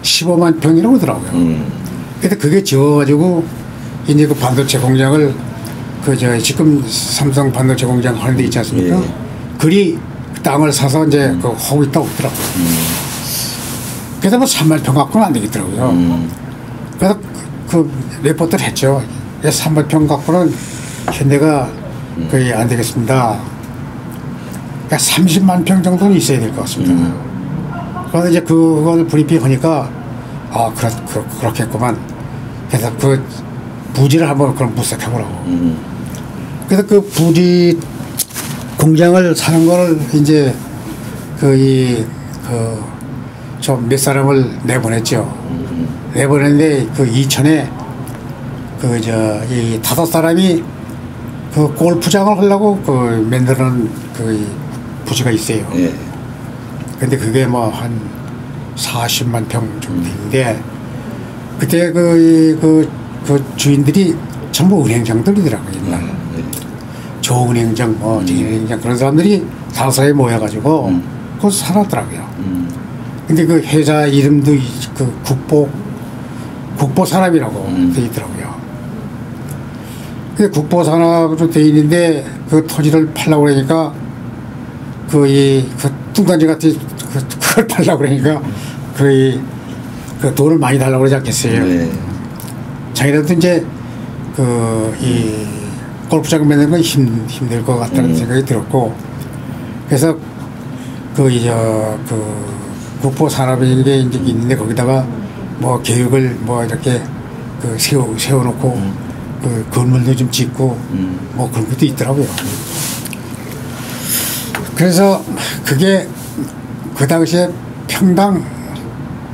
15만 평이라고 하더라고요. 근데 그게 지어가지고 이제 반도체 공장을 지금 삼성 반도체 공장 하는 데 있지 않습니까? 그리 땅을 사서 이제 하고 있다고 하더라고요. 그래서 뭐 3만 평 갖고는 안 되겠더라고요. 그래서 레포트를 했죠. 3만 평 갖고는 현대가 거의 안 되겠습니다. 그러니까 30만 평 정도는 있어야 될 것 같습니다. 그래서 이제 그걸 브리핑 하니까 그렇겠구만. 그래서 부지를 한번 그럼 분석해보라고. 그래서 부지 공장을 사는 거를 이제 좀 몇 사람을 내보냈죠. 내보냈는데 이천에 이 5 사람이 그 골프장을 하려고 그 만드는 그 부지가 있어요. 예. 근데 그게 뭐 한 40만 평 정도 되는데 그때 그 주인들이 전부 은행장들이더라고요. 옛날. 조은행장, 정은행장 그런 사람들이 사사에 모여가지고 거기서 살았더라고요. 근데 그 회사 이름도 그 국보산업이라고 돼 있더라고요. 근데 국보산업으로 돼 있는데 그 토지를 팔려고 그러니까 그 뚱딴지 같은 그걸 팔려고 그러니까 그 돈을 많이 달라고 그러지 않겠어요. 네. 자기들도 이제 이 골프장 만드는 건 힘들 것 같다는 생각이 들었고 그래서 그 국보 산업이 게 이제 있는데 거기다가 뭐 계획을 뭐 이렇게 그 세워놓고 그 건물도 좀 짓고 뭐 그런 것도 있더라고요. 그래서 그게 그 당시에 평당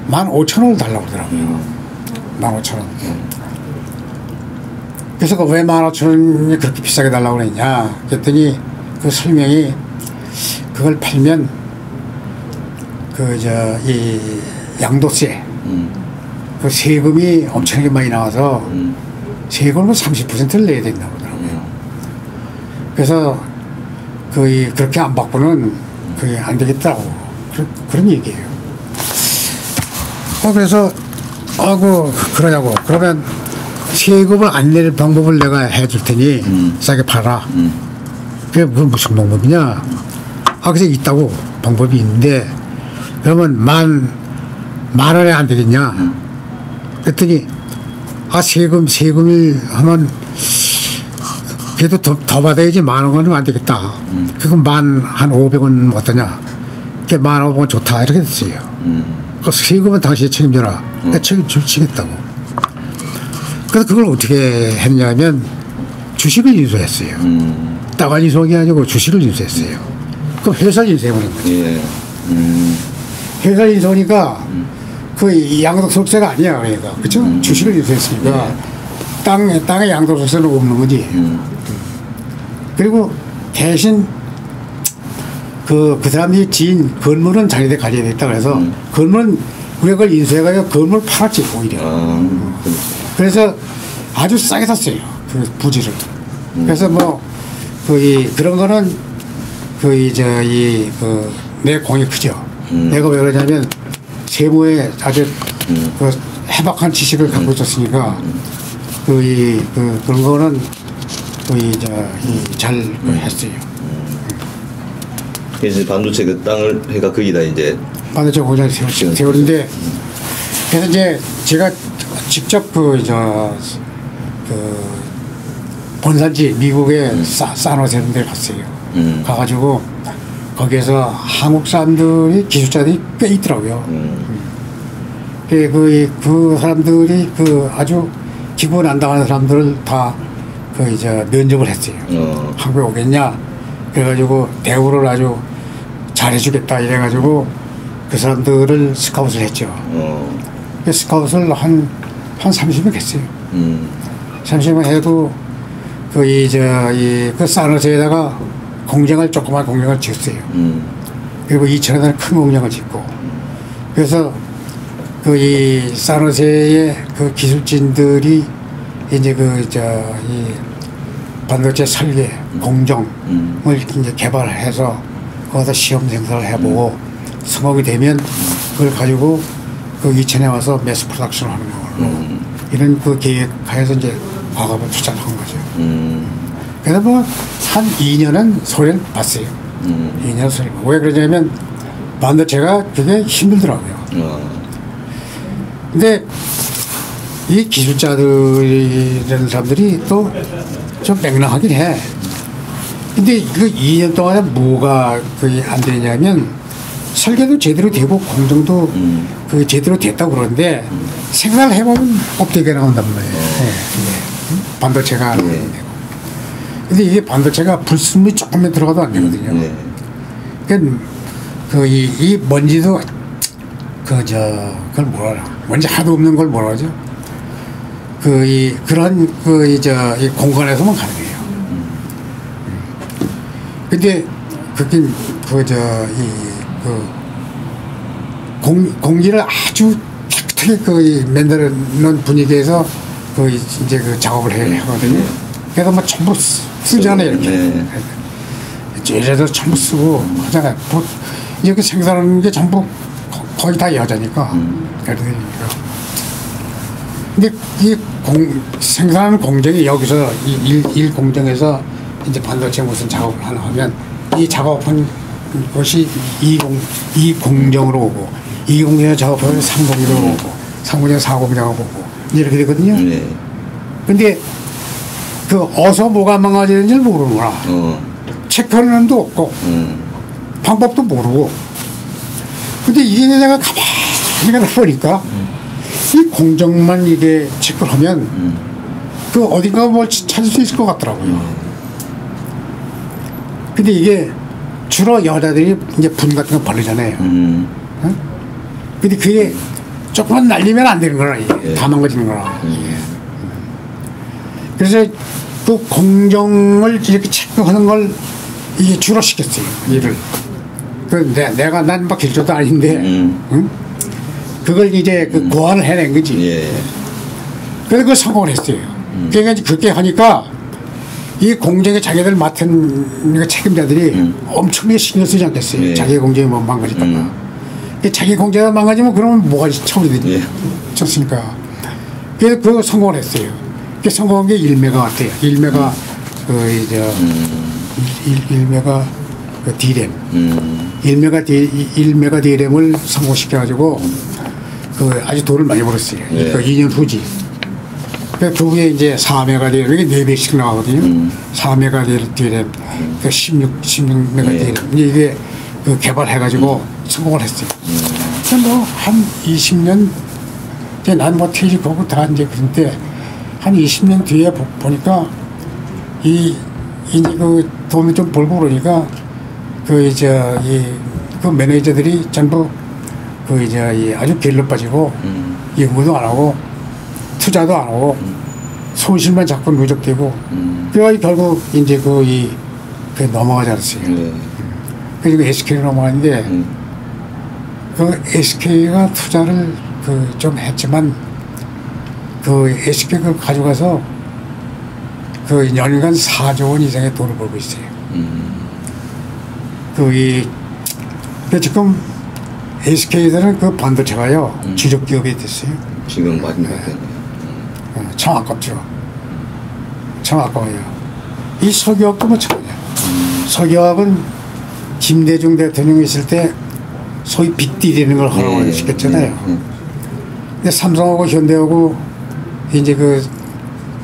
15,000원을 달라고 그러더라고요. 15,000원. 그래서 왜 15,000원이 그렇게 비싸게 달라고 그랬냐 그랬더니 그 설명이 그걸 팔면 이 양도세 그 세금이 엄청나게 많이 나와서 세금을 30%를 내야 된다고 그러더라고요. 그래서 그렇게 안 받고는 그게 안 되겠다고 그런 얘기예요. 그래서 그러냐고 그러면 세금을 안 낼 방법을 내가 해줄 테니 싸게 팔아. 그게 무슨 방법이냐? 그래서 있다고 방법이 있는데 그러면 만 원에 안 되겠냐? 그랬더니 세금을 하면 그래도 더 받아야지 10,000원은 안 되겠다. 그럼 한 500원 어떠냐? 그게 15,000원 좋다 이렇게 됐어요. 그 세금은 당신이 책임져라. 내가 책임지겠다고. 그래서 그걸 어떻게 했냐면 주식을 인수했어요. 땅을 인수한 게 아니고 주식을 인수했어요. 그럼 회사를 인수해버린 거죠. 예. 회사를 인수하니까 그 양도소득세가 아니야. 그러니까. 그렇죠? 주식을 인수했으니까 땅에 양도소득세는 없는 거지. 그리고 대신 그 사람이 지은 건물은 자기들 가져야 되겠다 그래서 건물은 우리가 그걸 인수해가지고 건물 팔았지 오히려. 그래서 아주 싸게 샀어요. 그 부지를. 그래서 뭐 그런 거는 내 공이 크죠. 내가 왜 그러냐면 세무에 아주 그 해박한 지식을 갖고 있었으니까 그런 거는 잘 했어요. 그래서 반도체 그 땅을 해가 거기다 이제 반도체 공장을 세우는데 그래서 이제 제가 직접 본산지 미국의 사노세 이런 데 갔어요. 가가지고 거기에서 한국 사람들이 기술자들이 꽤 있더라고요. 그 사람들이 아주 기부 난당하는 사람들을 다 면접을 했어요. 한국에 오겠냐? 그래가지고 대우를 아주 잘해주겠다 이래가지고 그 사람들을 스카웃을 했죠. 그 스카웃을 한 30명 했어요. 30명 해도 그 사노세에다가 조그만 공장을 짓었어요. 그리고 2천원짜리 큰 공장을 짓고 그래서 이 사노세의 그 기술진들이 이제 이 반도체 설계 공정을 이제 개발해서 거기서 시험 생산을 해보고 성공이 되면 그걸 가지고 이천에 와서 매스 프로덕션을 하는 걸로 이런 계획하에서 이제 과감을 투자를 한 거죠. 그래서 뭐 한 2년은 소리를 봤어요. 2년 소리. 왜 그러냐면 반도체가 그게 힘들더라고요. 근데 이 기술자들이라는 사람들이 또 좀 맹랑하긴 해. 근데 그 2년 동안에 뭐가 안 되냐면 설계도 제대로 되고 공정도 제대로 됐다고 그러는데 생각을 해보면 업되게 나온단 말이에요. 반도체가 안 되고. 근데 이게 반도체가 불순물이 조금만 들어가도 안 되거든요. 그러니까 이 먼지도 그걸 뭐라 하나. 먼지 하도 없는 걸 뭐라 하죠? 그런 이 공간에서만 가능해요. 근데 그긴 공기를 아주 깨끗하게 만드는 분위기에서 이제 작업을 해야 하거든요. 그래서 뭐 전부 쓰잖아요, 이렇게. 제자도 전부 쓰고 하잖아요. 이렇게 생산하는 게 전부 거의 다 여자니까. 근데 이 생산하는 공정이 여기서 일 공정에서 이제 반도체 무슨 작업을 하면 이 작업한 것이 이 공정으로 오고 이 공정에 작업하면 3공정으로 오고 3공정 4공정으로 오고 이렇게 되거든요. 근데 어서 뭐가 망가지는지 모르는구나. 체크하는 놈도 없고 방법도 모르고. 근데 이게 내가 가만히 가다 보니까 이 공정만 이게 체크를 하면 어딘가 뭘 찾을 수 있을 것 같더라고요. 근데 이게 주로 여자들이 이제 분 같은 거 바르잖아요. 근데 그게 조금만 날리면 안 되는 거라, 이게. 다 망가지는 거라. 그래서 그 공정을 이렇게 체크하는 걸 이게 주로 시켰어요, 일을. 내가 난 막 길조도 아닌데, 응? 그걸 이제 고안을 해낸 거지. 그래서 그걸 성공을 했어요. 그러니까 이제 그렇게 하니까 이 공정에 자기들 맡은 책임자들이 엄청나게 신경 쓰지 않겠어요. 자기 공정이 뭐 망가졌다가. 자기 공정이 망가지면 그러면 뭐가 처리 되지. 좋습니까? 그래서 그거 성공을 했어요. 그 성공한 게 1메가 같아요. 1메가 D램. 1메가 D램을 성공시켜가지고 아주 돈을 많이 벌었어요. 2년 후지. 그 후에 이제 4메가 D램, 이게 4배씩 나가거든요. 4메가 D램, 16메가 D램. 이게 개발해가지고 성공을 했어요. 뭐 한 20년, 난 뭐 퇴직하고 다 이제 그런데 한 20년 뒤에 보니까 이제 돈을 좀 벌고 그러니까 매니저들이 전부 아주 게을러 빠지고 연구도 안 하고 투자도 안 하고 손실만 자꾸 누적되고 그래서 결국 이제 넘어가지 않았어요. 그리고 SK로 넘어갔는데 SK가 투자를 좀 했지만 SK를 가져가서 연간 4조 원 이상의 돈을 벌고 있어요. 지금 SK들은 반도체가요, 주력 기업이 됐어요. 지금 맞는 것 같아요. 참 아깝죠. 참 아까워요. 이 석유화학도 마찬가지예요. 석유화학은 김대중 대통령이 있을 때 소위 빅딜이라는 걸 하라고 시켰잖아요. 근데 삼성하고 현대하고 이제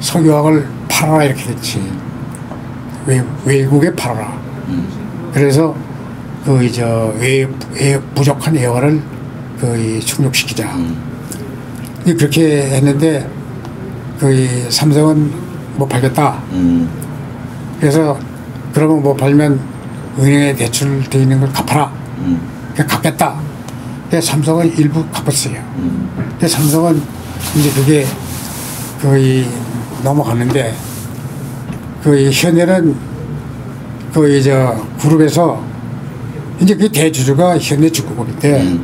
석유화학을 팔아라 이렇게 됐지. 외국에 팔아라. 그래서 부족한 애화를 충족시키자. 그렇게 했는데 삼성은 못 팔겠다. 그래서 그러면 못 팔면 은행에 대출돼 있는 걸 갚아라. 갚겠다. 그래서 삼성은 일부 갚았어요. 그래서 삼성은 이제 그게 거의 넘어갔는데 현대는 그룹에서 이제 그 대주주가 현대중공업인데